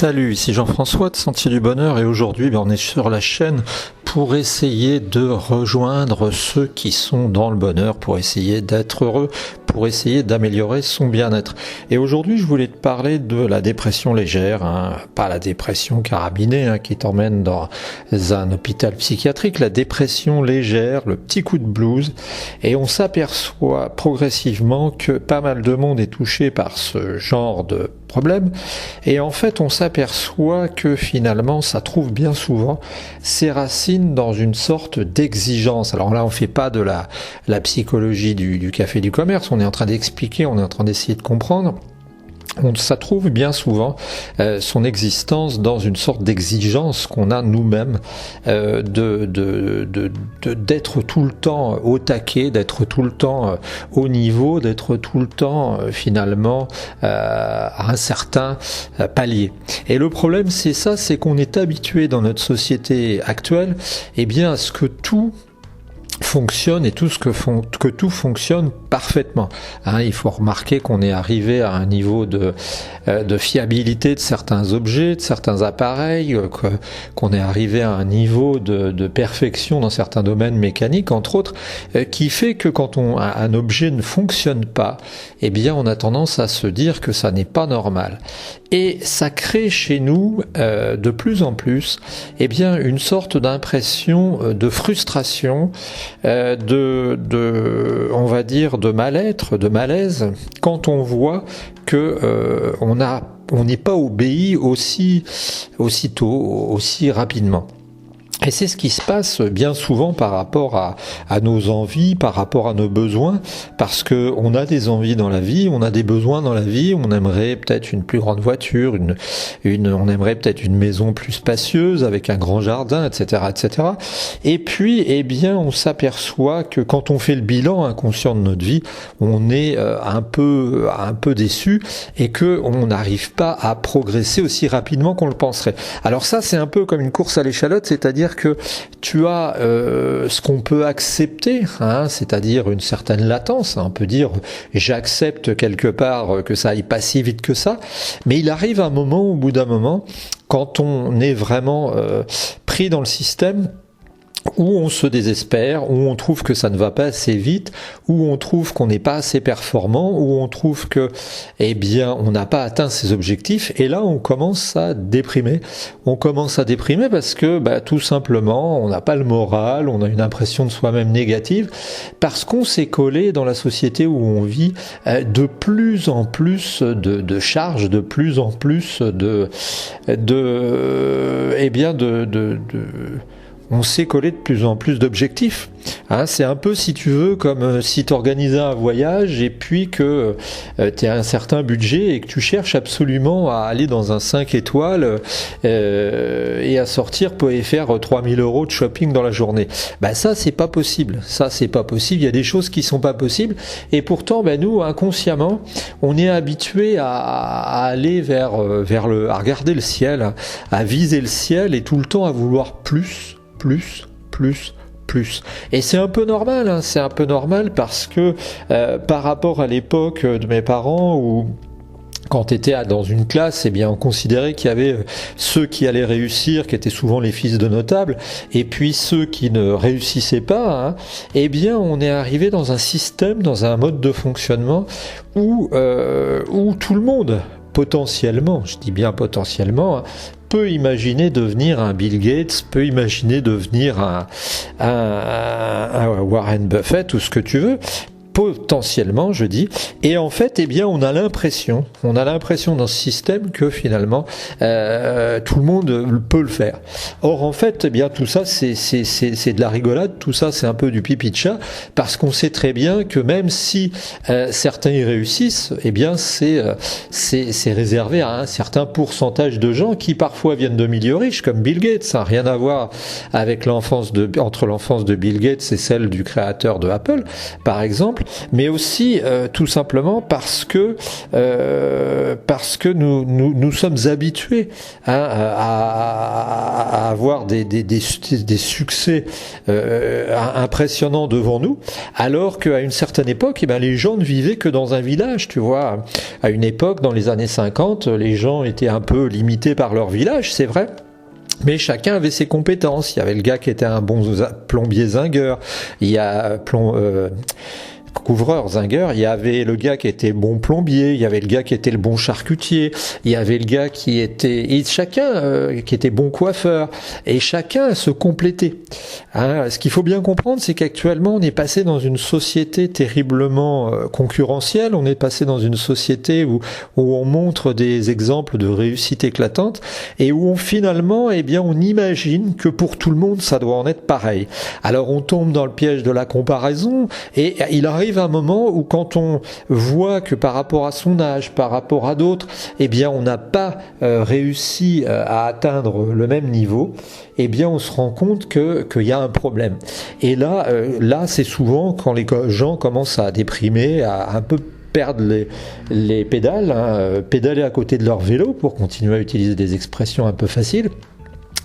Salut, ici Jean-François de Sentier du Bonheur et aujourd'hui on est sur la chaîne pour essayer de rejoindre ceux qui sont dans le bonheur, pour essayer d'être heureux, pour essayer d'améliorer son bien-être. Et aujourd'hui je voulais te parler de la dépression légère, pas la dépression carabinée qui t'emmène dans un hôpital psychiatrique, la dépression légère, le petit coup de blues. Et on s'aperçoit progressivement que pas mal de monde est touché par ce genre de problème, et en fait on s'aperçoit que finalement ça trouve bien souvent ses racines dans une sorte d'exigence. Alors là on fait pas de la psychologie du café du commerce, on est en train d'expliquer, on est en train d'essayer de comprendre. Ça trouve bien souvent son existence dans une sorte d'exigence qu'on a nous-mêmes d'être tout le temps au taquet, d'être tout le temps au niveau, d'être tout le temps finalement à un certain palier. Et le problème c'est ça, c'est qu'on est habitué dans notre société actuelle à ce que tout fonctionne et que tout fonctionne parfaitement. Il faut remarquer qu'on est arrivé à un niveau de fiabilité de certains objets, de certains appareils, qu'on est arrivé à un niveau de perfection dans certains domaines mécaniques, entre autres, qui fait que quand un objet ne fonctionne pas, on a tendance à se dire que ça n'est pas normal. Et ça crée chez nous de plus en plus une sorte d'impression de frustration, on va dire de mal-être, de malaise, quand on voit que on n'est pas obéi aussitôt, aussi rapidement. Et c'est ce qui se passe bien souvent par rapport à nos envies, par rapport à nos besoins, parce que on a des envies dans la vie, on a des besoins dans la vie, on aimerait peut-être une plus grande voiture, on aimerait peut-être une maison plus spacieuse avec un grand jardin, etc., etc. Et puis, on s'aperçoit que quand on fait le bilan inconscient de notre vie, on est un peu déçu et que on n'arrive pas à progresser aussi rapidement qu'on le penserait. Alors ça, c'est un peu comme une course à l'échalote, c'est-à-dire que tu as ce qu'on peut accepter, c'est-à-dire une certaine latence. On peut dire j'accepte quelque part que ça aille pas si vite que ça, mais il arrive un moment, au bout d'un moment, quand on est vraiment pris dans le système, où on se désespère, où on trouve que ça ne va pas assez vite, où on trouve qu'on n'est pas assez performant, où on trouve que, on n'a pas atteint ses objectifs, et là on commence à déprimer. On commence à déprimer parce que, tout simplement, on n'a pas le moral, on a une impression de soi-même négative, parce qu'on s'est collé dans la société où on vit de plus en plus de charges, de plus en plus on s'est collé de plus en plus d'objectifs. C'est un peu, si tu veux, comme si tu organisais un voyage et puis que tu as un certain budget et que tu cherches absolument à aller dans un 5 étoiles et à sortir pour faire 3000 € de shopping dans la journée. Ça, c'est pas possible. Ça, c'est pas possible. Il y a des choses qui sont pas possibles. Et pourtant, nous, inconsciemment, on est habitué à aller vers à regarder le ciel, à viser le ciel et tout le temps à vouloir plus. Et c'est un peu normal, c'est un peu normal parce que par rapport à l'époque de mes parents où quand tu étais dans une classe, on considérait qu'il y avait ceux qui allaient réussir, qui étaient souvent les fils de notables, et puis ceux qui ne réussissaient pas. On est arrivé dans un système, dans un mode de fonctionnement où tout le monde, potentiellement, je dis bien potentiellement, peut imaginer devenir un Bill Gates, peut imaginer devenir un Warren Buffett ou ce que tu veux, potentiellement je dis, et en fait on a l'impression dans ce système que finalement tout le monde peut le faire. Or en fait tout ça c'est de la rigolade, tout ça c'est un peu du pipi de chat, parce qu'on sait très bien que même si certains y réussissent, c'est réservé à un certain pourcentage de gens qui parfois viennent de milieux riches comme Bill Gates. Ça n'a rien à voir avec entre l'enfance de Bill Gates et celle du créateur de Apple par exemple, mais aussi tout simplement parce que nous sommes habitués à à avoir des succès impressionnants devant nous, alors qu'à une certaine époque, les gens ne vivaient que dans un village, tu vois. À une époque, dans les années 50, les gens étaient un peu limités par leur village, c'est vrai. Mais chacun avait ses compétences. Il y avait le gars qui était un bon plombier zingueur, il y a couvreur zingueur, il y avait le gars qui était bon plombier, il y avait le gars qui était le bon charcutier, il y avait le gars qui était qui était bon coiffeur, et chacun se complétait. Ce qu'il faut bien comprendre, c'est qu'actuellement on est passé dans une société terriblement concurrentielle, on est passé dans une société où on montre des exemples de réussite éclatante et où finalement on imagine que pour tout le monde ça doit en être pareil. Alors on tombe dans le piège de la comparaison, et il arrive un moment où quand on voit que par rapport à son âge, par rapport à d'autres, on n'a pas réussi à atteindre le même niveau, on se rend compte qu'il y a un problème. Et là c'est souvent quand les gens commencent à déprimer, à un peu perdre les pédales, pédaler à côté de leur vélo, pour continuer à utiliser des expressions un peu faciles.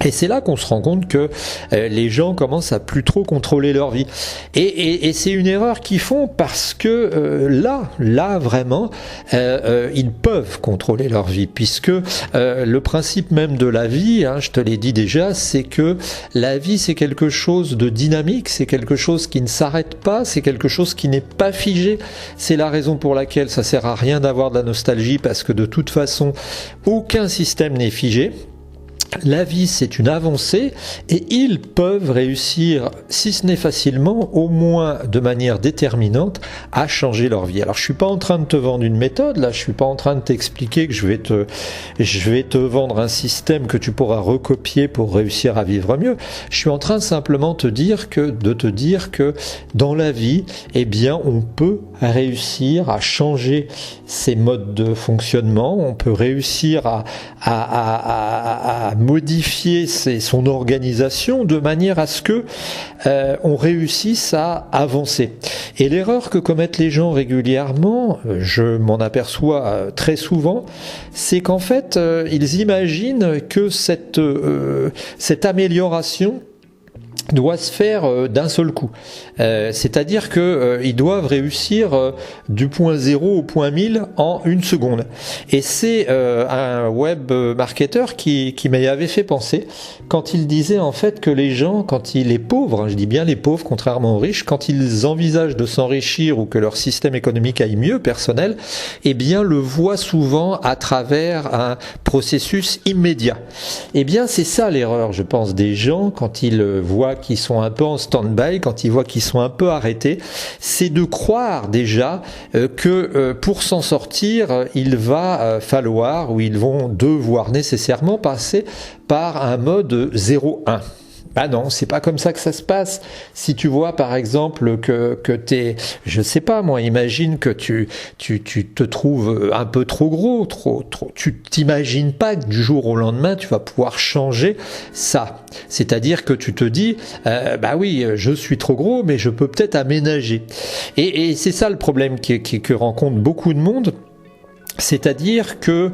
Et c'est là qu'on se rend compte que les gens commencent à plus trop contrôler leur vie. Et c'est une erreur qu'ils font parce que là vraiment, ils peuvent contrôler leur vie, puisque le principe même de la vie, je te l'ai dit déjà, c'est que la vie c'est quelque chose de dynamique, c'est quelque chose qui ne s'arrête pas, c'est quelque chose qui n'est pas figé. C'est la raison pour laquelle ça sert à rien d'avoir de la nostalgie, parce que de toute façon, aucun système n'est figé. La vie, c'est une avancée, et ils peuvent réussir, si ce n'est facilement, au moins de manière déterminante, à changer leur vie. Alors, je suis pas en train de te vendre une méthode, là, je suis pas en train de t'expliquer que je vais te vendre un système que tu pourras recopier pour réussir à vivre mieux. Je suis en train de simplement te dire que dans la vie, on peut réussir à changer ses modes de fonctionnement, on peut réussir à modifier son organisation de manière à ce que on réussisse à avancer. Et l'erreur que commettent les gens régulièrement, je m'en aperçois très souvent, c'est qu'en fait ils imaginent que cette amélioration doit se faire d'un seul coup. C'est-à-dire que ils doivent réussir du point 0 au point 1000 en une seconde. Et c'est un web marketeur qui m'y avait fait penser quand il disait en fait que les gens, les pauvres, je dis bien les pauvres contrairement aux riches, quand ils envisagent de s'enrichir ou que leur système économique aille mieux, personnel, le voient souvent à travers un processus immédiat. C'est ça l'erreur, je pense, des gens quand ils voient qu'ils sont un peu en stand-by, quand ils voient qu'ils sont un peu arrêtés, c'est de croire déjà que pour s'en sortir, il va falloir, ou ils vont devoir nécessairement passer par un mode 0-1. Non, c'est pas comme ça que ça se passe. Si tu vois par exemple que t'es, je sais pas moi, imagine que tu te trouves un peu trop gros, tu t'imagines pas que du jour au lendemain tu vas pouvoir changer ça. C'est-à-dire que tu te dis, oui, je suis trop gros, mais je peux peut-être aménager. Et c'est ça le problème que rencontre beaucoup de monde. C'est-à-dire que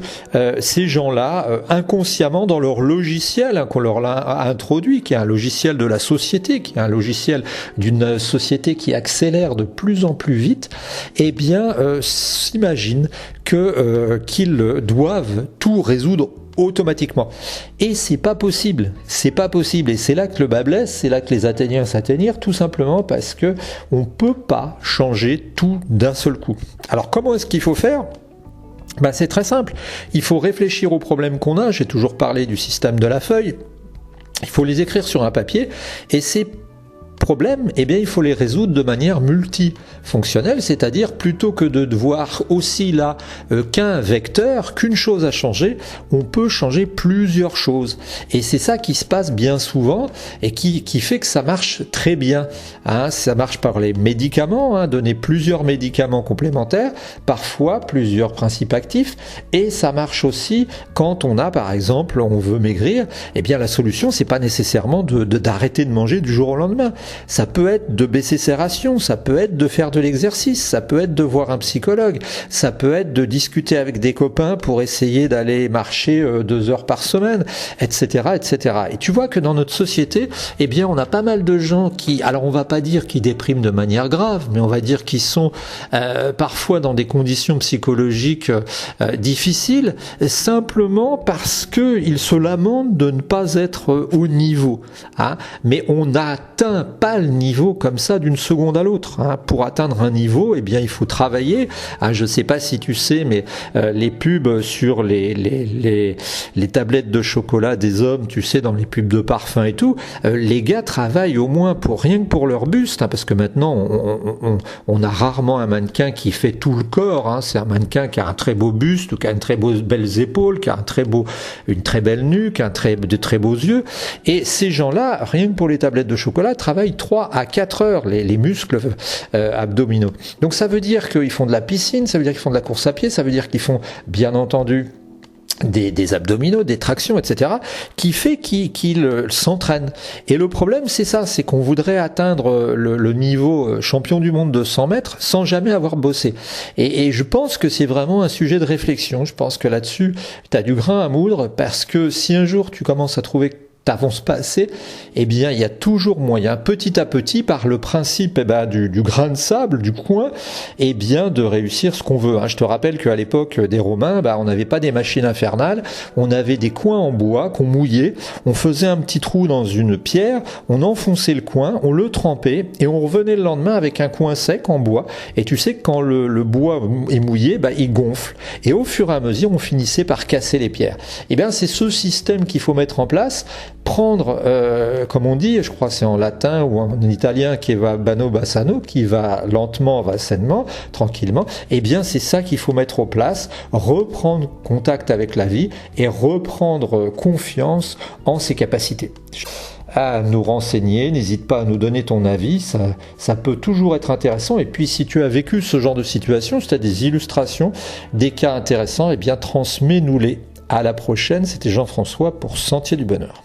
ces gens-là, inconsciemment dans leur logiciel qu'on leur a introduit, qui est un logiciel de la société, qui est un logiciel d'une société qui accélère de plus en plus vite, s'imaginent qu'ils doivent tout résoudre automatiquement. Et c'est pas possible. Et c'est là que le bas blesse, c'est là que les Athéniens s'atteignirent, tout simplement parce que on peut pas changer tout d'un seul coup. Alors comment est-ce qu'il faut faire ? C'est très simple, il faut réfléchir aux problèmes qu'on a, j'ai toujours parlé du système de la feuille, il faut les écrire sur un papier, et ces problèmes, il faut les résoudre de manière multifonctionnelle, c'est-à-dire plutôt que de voir aussi là qu'un vecteur, qu'une chose à changer, on peut changer plusieurs choses. Et c'est ça qui se passe bien souvent et qui fait que ça marche très bien. Ça marche par les médicaments, donner plusieurs médicaments complémentaires, parfois plusieurs principes actifs, et ça marche aussi quand on a par exemple, on veut maigrir, la solution c'est pas nécessairement d'arrêter de manger du jour au lendemain. Ça peut être de baisser ses rations, ça peut être de faire de l'exercice, ça peut être de voir un psychologue, ça peut être de discuter avec des copains pour essayer d'aller marcher 2 heures par semaine, etc., etc. Et tu vois que dans notre société, eh bien, on a pas mal de gens qui, alors on va pas dire qu'ils dépriment de manière grave, mais on va dire qu'ils sont parfois dans des conditions psychologiques difficiles, simplement parce que ils se lamentent de ne pas être au niveau. Hein. Mais on n'atteint pas le niveau comme ça d'une seconde à l'autre. Hein. Pour atteindre un niveau, eh bien, il faut travailler. Hein, je sais pas si tu sais, mais les pubs sur les tablettes de chocolat des hommes, tu sais, dans les pubs de parfum et tout, les gars travaillent au moins pour rien que pour leur buste, hein, parce que maintenant on a rarement un mannequin qui fait tout le corps. Hein. C'est un mannequin qui a un très beau buste, qui a une très belles épaules, qui a une très belle nuque, de très beaux yeux. Et ces gens-là, rien que pour les tablettes de chocolat, travaillent 3 à 4 heures les muscles abdominaux. Donc ça veut dire qu'ils font de la piscine, ça veut dire qu'ils font de la course à pied, ça veut dire qu'ils font bien entendu des abdominaux, des tractions, etc., qui fait qu'ils s'entraînent. Et le problème, c'est ça, c'est qu'on voudrait atteindre le niveau champion du monde de 100 mètres sans jamais avoir bossé. Et je pense que c'est vraiment un sujet de réflexion. Je pense que là-dessus, tu as du grain à moudre, parce que si un jour tu commences à trouver t'avances pas assez, eh bien il y a toujours moyen, petit à petit, par le principe du grain de sable, du coin, eh bien de réussir ce qu'on veut. Hein. Je te rappelle qu'à l'époque des Romains, on n'avait pas des machines infernales, on avait des coins en bois qu'on mouillait, on faisait un petit trou dans une pierre, on enfonçait le coin, on le trempait et on revenait le lendemain avec un coin sec en bois. Et tu sais que quand le bois est mouillé, il gonfle. Et au fur et à mesure, on finissait par casser les pierres. Eh bien c'est ce système qu'il faut mettre en place. Prendre, comme on dit, je crois que c'est en latin ou en italien, qui va bano bassano, qui va lentement, va sainement, tranquillement, eh bien c'est ça qu'il faut mettre en place, reprendre contact avec la vie et reprendre confiance en ses capacités. À nous renseigner, n'hésite pas à nous donner ton avis, ça peut toujours être intéressant. Et puis si tu as vécu ce genre de situation, si tu as des illustrations, des cas intéressants, eh bien transmets-nous-les. À la prochaine, c'était Jean-François pour Sentier du Bonheur.